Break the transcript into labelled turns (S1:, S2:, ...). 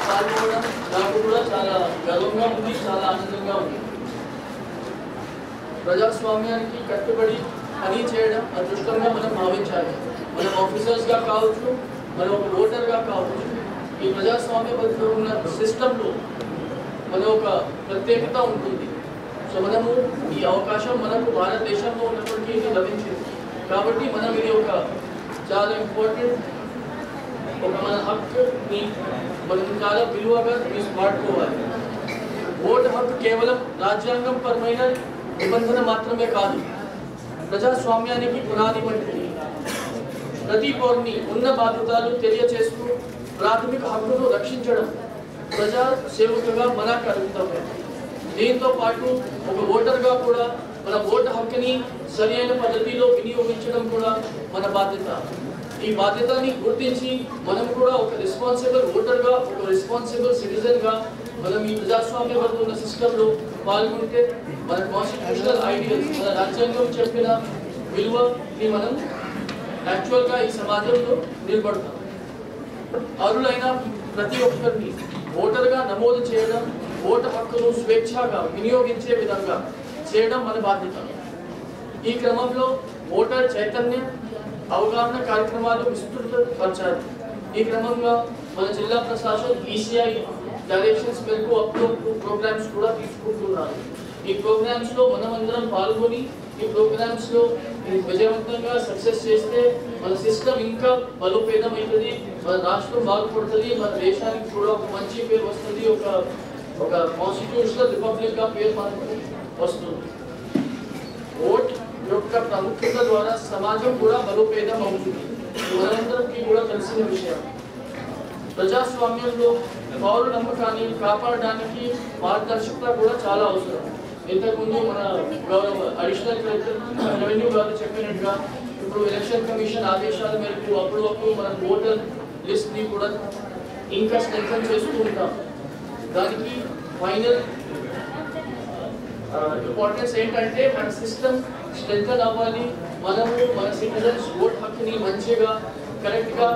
S1: పాల్గొనడం నాకు కూడా చాలా గర్వంగా ఉంది, చాలా ఆనందంగా ఉంది. ప్రజాస్వామ్యానికి కట్టుబడి పని చేయడం అదృష్టంగా మనం భావించాలి. మనం ఆఫీసర్స్గా కావచ్చు, మనం ఒక ఓటర్గా కావచ్చు. ఈ ప్రజాస్వామ్యబద్ధ ఉన్న సిస్టంలో మన ఒక ప్రత్యేకత ఉంటుంది. సో మనము ఈ అవకాశం మనకు భారతదేశంలో ఉన్నప్పటికీ ఇది లభించింది కాబట్టి మనం ఇది ఒక చాలా ఇంపార్టెంట్ ఒక మన హక్కుని మనం చాలా విలువగా వాడుకోవాలి. ఓటు హక్కు కేవలం రాజ్యాంగం పరమైన నిబంధన మాత్రమే కాదు, ప్రజాస్వామ్యానికి పునాది వంటిది. ప్రతి పౌరుని ఉన్న బాధ్యతలు తెలియచేస్తూ ప్రాథమిక హక్కును రక్షించడం ప్రజా సేవకుగా మన కర్తవ్యం. దీంతో పాటు ఒక ఓటర్గా కూడా మన ఓటు హక్కుని సరైన పద్ధతిలో వినియోగించడం కూడా మన బాధ్యత. ఈ బాధ్యతని గుర్తించి మనం కూడా ఒక రెస్పాన్సిబుల్ ఓటర్గా, ఒక రెస్పాన్సిబుల్ సిటిజన్గా మనం ఈ ప్రజాస్వామ్యబద్ధ సిస్టంలో పాల్గొంటే మన కాన్స్టిట్యూషనల్ ఐడియల్స్, మన రాజ్యాంగం చెప్పిన విలువని మనం యాక్చువల్గా ఈ సమాజంలో నిలబడతాం. అర్హులైన ప్రతి ఒక్కరిని ఓటర్గా నమోదు చేయడం, ఓటు హక్కును స్వేచ్ఛగా వినియోగించే విధంగా చేయడం మన బాధ్యత. ఈ క్రమంలో ఓటర్ చైతన్య అవగాహన కార్యక్రమాలు విస్తృతపరచాలి. ఈ క్రమంగా మన జిల్లా ప్రశాసన్ ఈసీఐ డైరెక్షన్స్ మేరకు అప్లోడ్ ప్రోగ్రామ్స్ కూడా తీసుకుంటున్నారు. ఈ ప్రోగ్రామ్స్లో మనమందరం పాల్గొని ఈ ప్రోగ్రామ్స్లో విజయవంతంగా సక్సెస్ చేస్తే మన సిస్టమ్ ఇంకా బలోపేతమవుతుంది, మన రాష్ట్రం బాగుపడుతుంది, మన దేశానికి కూడా ఒక మంచి పేరు వస్తుంది, ఒక కాన్స్టిట్యూషనల్ రిపబ్లిక్గా పేరు మనకు వస్తుంది. ఓట్ యొక్క ప్రాముఖ్యత ద్వారా సమాజం కూడా బలోపేతం అవుతుంది. మనందరికీ కూడా తెలిసిన విషయం. ప్రజాస్వామ్యంలో పౌరుల నమ్మకాన్ని కాపాడడానికి పారదర్శకత కూడా చాలా అవసరం. ఇంతకుముందు మన గౌరవ అడిషనల్ కలెక్టర్ రెవెన్యూ గారు చెప్పినట్టుగా ఇప్పుడు ఎలక్షన్ కమిషన్ ఆదేశాల మేరకు అప్పుడు మనం ఓటర్ లిస్ట్ని కూడా ఇంకా స్ట్రెంథన్ చేస్తూ ఉంటాం. దానికి ఫైనల్ ఇంపార్టెన్స్ ఏంటంటే మన సిస్టమ్ స్ట్రెంథన్ అవ్వాలి. మనము మన సిటిజన్స్ ఓట్ హక్కుని మంచిగా కరెక్ట్గా